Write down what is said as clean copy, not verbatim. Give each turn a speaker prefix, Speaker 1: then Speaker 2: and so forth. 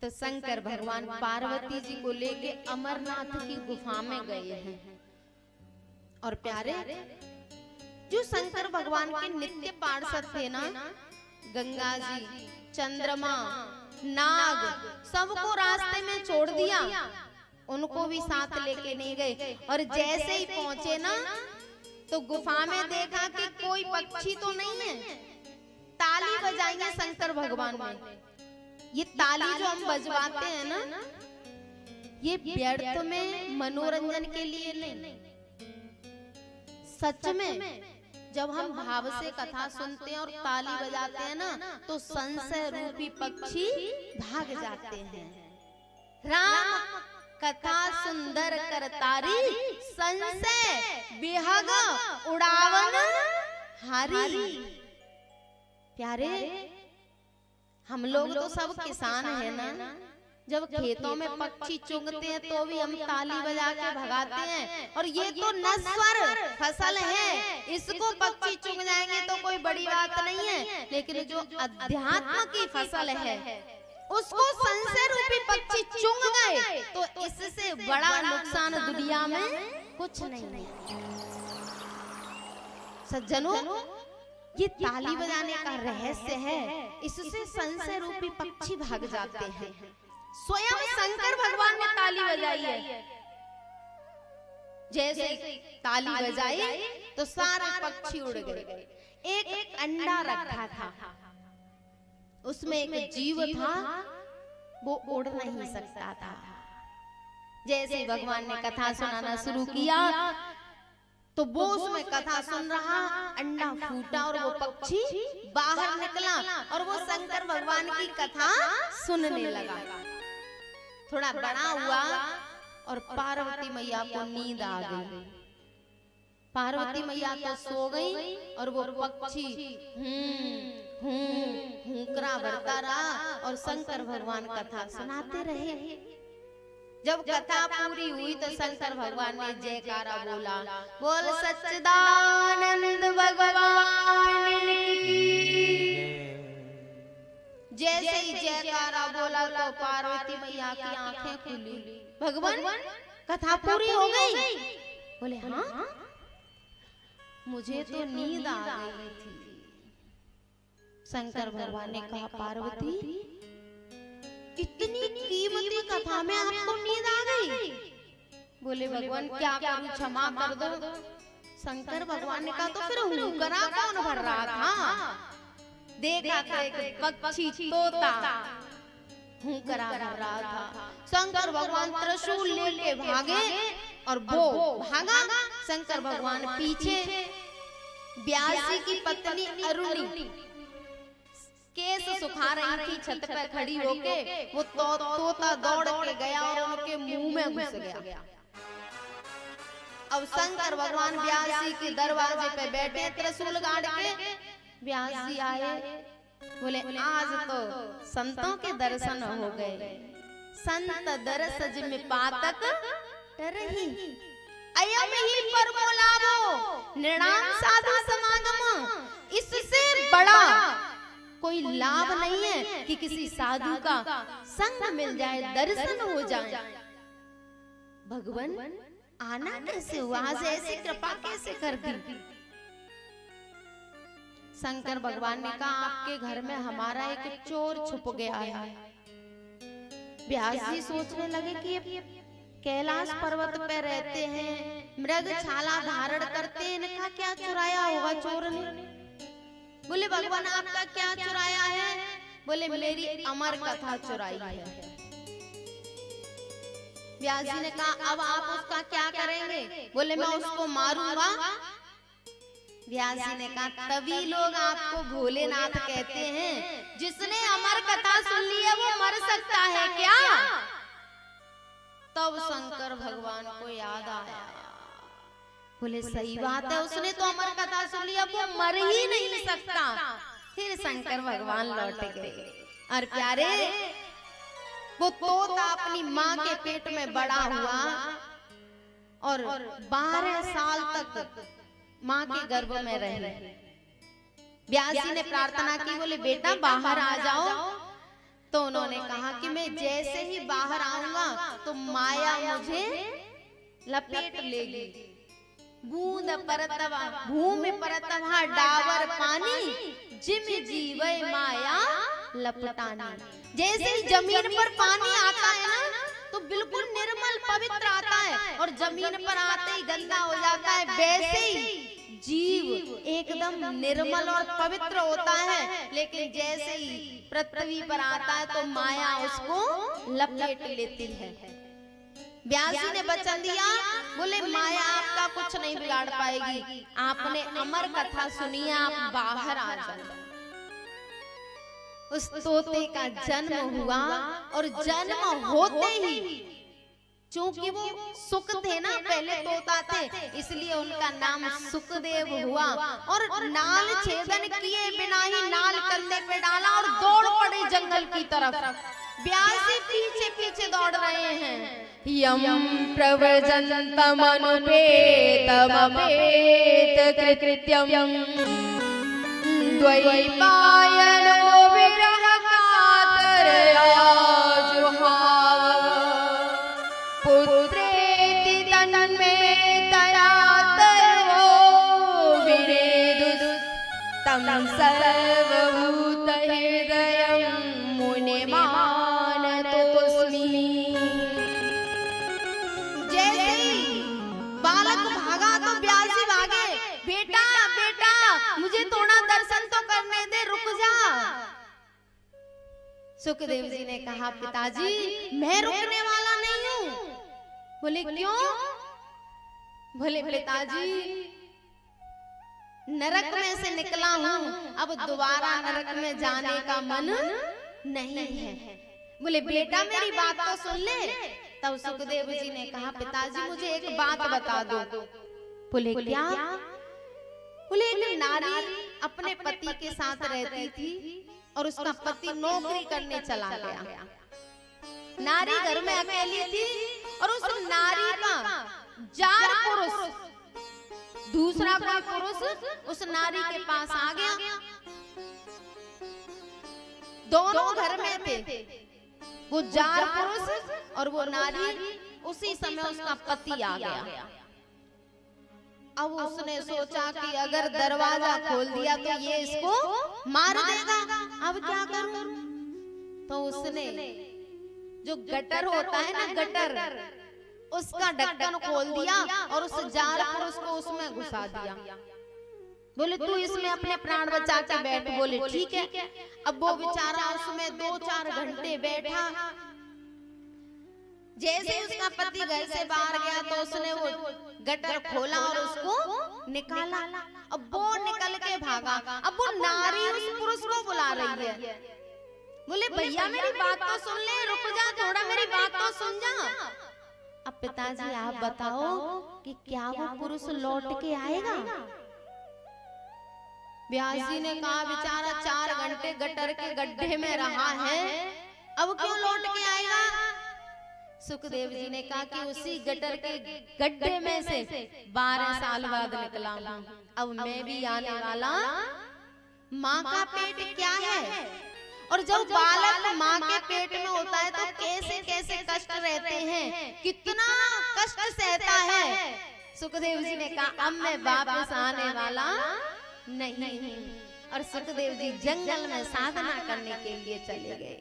Speaker 1: तो शंकर भगवान पार्वती जी को लेके अमरनाथ की गुफा में गए हैं। और प्यारे, जो शंकर भगवान के नित्य पार्षद थे ना, गंगा जी, चंद्रमा, नाग, सबको रास्ते में छोड़ दिया, उनको भी साथ लेके नहीं गए। और जैसे ही पहुंचे ना, तो गुफा में देखा कि कोई पक्षी तो नहीं है। ताली बजाएंगे शंकर भगवान ने। ये ताली जो हम बजवाते हैं ना, ये व्यर्थ में मनोरंजन के लिए नहीं, सच में जब हम भाव से कथा सुनते हैं और ताली बजाते हैं ना, तो संशय रूपी पक्षी भाग जाते हैं। राम कथा सुंदर करतारी, संशय विहग उड़ावन हारी। प्यारे, हम लोग तो सब किसान है ना, जब खेतों में पक्षी चुंगते हैं तो भी हम ताली बजा के भगाते हैं। और ये तो नश्वर फसल है, इसको पक्षी चुंग जाएंगे तो कोई बड़ी बात नहीं है। लेकिन जो अध्यात्म की फसल है, उसको संशय रूपी पक्षी चुंग गए तो इससे बड़ा नुकसान दुनिया में कुछ नहीं है। सज्जनों, ये ताली बजाने का रहस्य है, इससे संशय रूपी पक्षी भाग जाते हैं। स्वयं शंकर भगवान ने ताली बजाई है। जैसे ताली बजाई तो सारे पक्षी उड़ गए। एक अंडा रखा था, उसमें एक जीव था, वो उड़ नहीं सकता था। जैसे भगवान ने कथा सुनाना शुरू किया, तो वो उसमें कथा सुन रहा, अंडा फूटा और वो पक्षी बाहर निकला और वो शंकर भगवान की कथा सुनने लगा। थोड़ा बड़ा हुआ और पार्वती मैया को नींद आ गई। पार्वती मैया तो सो गई और वो पक्षी हुंकरा भरता रहा और शंकर भगवान कथा सुनाते रहे। जब कथा पूरी हुई तो शंकर भगवान ने जयकारा बोला, बोल सच्चिदानंद भगवान की। जैसे ही जयकारा बोला तो पार्वती मैया की आंखें खुली। भगवान, कथा पूरी हो गई? बोले हाँ, मुझे तो नींद आ गई थी। शंकर भगवान ने कहा, पार्वती, इतनी कीमती कथा में आपको नींद आ गई? बोले भगवान, क्या करूं, क्षमा कर दो। शंकर भगवान ने कहा, तो फिर हुंकरा कौन भर रहा था? देखा था एक पक्षी तोता हुंकरा भर रहा था। शंकर भगवान त्रिशूल लेके भागे और वो भागा। शंकर भगवान पीछे, व्यासी की पत्नी अरुणी केस सुखा रही थी छत पे खड़ी होके, वो तोता दौड़ के गया और उनके मुंह में घुस गया। अब शंकर भगवान व्यासी के दरवाजे पे बैठे त्रिशूल गाड़ के। व्यासी आए, बोले आज तो संतों के दर्शन हो गए। संत दरस जिम पातक टरहि, अयम ही परमो लाभो निर्णाम साधु समागम। इससे बड़ा कोई लाभ नहीं है कि किसी साधु का संग मिल जाए, दर्शन हो जाए। भगवान, आना कैसे हुआ? ऐसी कृपा कैसे कर दी? शंकर भगवान ने कहा, आपके घर में हमारा एक चोर छुप गया है। व्यास जी सोचने लगे कि ये कैलाश पर्वत पे रहते हैं, मृग छाला धारण करते हैं, इनका क्या चुराया होगा चोर ने? बोले भगवान, आपका क्या चुराया है? बोले मेरी अमर कथा चुराई है। व्यास जी ने कहा, अब आप उसका क्या करेंगे? बोले मैं उसको मारूंगा। व्यास जी ने कहा, तभी लोग आपको भोलेनाथ कहते हैं। जिसने अमर कथा सुन ली है वो मर सकता है क्या? तब शंकर भगवान को याद आया, बोले सही बात है, उसने तो अमर कथा सुन लिया, वो मर ही नहीं सकता। फिर शंकर भगवान लौट गए। और प्यारे, वो तोता अपनी माँ के पेट में बड़ा हुआ और 12 साल तक माँ के गर्भ में रहे। व्यास जी ने प्रार्थना की, बोले बेटा बाहर आ जाओ। तो उन्होंने कहा कि मैं मैं जैसे ही बाहर आऊंगा तो माया मुझे लपेट लेगी। बूंद परतवा भूमि परतवा डावर पानी, जिम जीवे माया लपटानी। जैसे ही जमीन पर पानी आता है ना तो बिल्कुल निर्मल पवित्र आता है, और जमीन पर आते ही गंदा हो जाता है। वैसे ही जीव एकदम निर्मल और पवित्र होता है, लेकिन जैसे ही पृथ्वी पर आता है तो माया उसको लपेट लेती है। व्यास जी ने वचन दिया, बोले माया आपका कुछ नहीं बिगाड़ पाएगी, आपने अमर कथा सुनी, आप बाहर आ जाओ। उस तोते का जन्म हुआ, और जन्म होते ही, चूंकि वो सुख थे ना, पहले तोता थे, इसलिए उनका नाम सुखदेव हुआ। और नाल छेदन किए बिना ही नाल कंधे पे डाला और दौड़ पड़े जंगल की तरफ। व्यास जी पीछे पीछे दौड़ रहे हैं।
Speaker 2: यम प्रव्रजन्तमनुपेतमपेत कृत्यं द्वैपायनो विरह कातरया जुहाव। पुत्रेति तन्मे तया तर्वो विनेदुः तं सर्वभूत हृदयं मुनिमानतोऽस्मि।
Speaker 1: जैसे ही बालक भागा तो व्यास जी भागे, बेटा बेटा मुझे थोड़ा दर्शन तो करने दे, रुक जा। सुखदेव जी ने कहा, पिताजी मैं रुकने वाला नहीं हूँ। बोले क्यों? बोले पिताजी नरक में से निकला हूँ, अब दोबारा नरक में जाने का मन नहीं है। बोले बेटा मेरी बात तो सुन ले। तब सुखदेव जी ने कहा, पिताजी मुझे एक बात बता दो। बोले क्या? बोले एक नारी अपने पति के साथ रहती थी और उसका पति नौकरी करने चला गया। नारी घर में अकेली थी और उस नारी का जार पुरुष, दूसरा कोई पुरुष उस नारी के पास आ गया। दोनों घर में थे, वो जार पुरुष और वो नारी। उसी समय उसका पति आ गया। अब उसने सोचा कि अगर दरवाजा खोल दिया तो ये इसको मार देगा, अब क्या करूं? तो उसने जो गटर होता है ना, गटर, उसका ढक्कन खोल दिया और उस जार पुरुष को उसमें घुसा दिया। बोले तू इसमें अपने प्राण बचा के बैठ। बोले ठीक है। अब वो बेचारा उसमें 2-4 घंटे बैठा। जैसे उसका पति घर से बाहर गया तो उसने वो गटर खोला और उसको निकाला। अब वो निकल के भागा। अब वो नारी उस पुरुष को बुला रही है। बोले भैया मेरी बात तो सुन ले, रुक जा थोड़ा, मेरी बात तो सुन जा। अब पिताजी आप बताओ कि क्या वो पुरुष लौट के आएगा? व्यास जी ने कहा, बेचारा 4 घंटे गटर के गड्ढे में रहा है, अब क्यों लौट के आएगा? सुखदेव जी ने कहा कि उसी गटर के गड्ढे में से 12 साल बाद निकला हूं, अब मैं भी आने वाला। माँ का पेट क्या है, और जब बालक माँ के पेट में होता है तो कैसे कैसे कष्ट रहते हैं, कितना कष्ट सहता है। सुखदेव जी ने कहा अब मैं वापस आने वाला नहीं हूँ। और सुखदेव जी जंगल में साधना करने के लिए चले गए।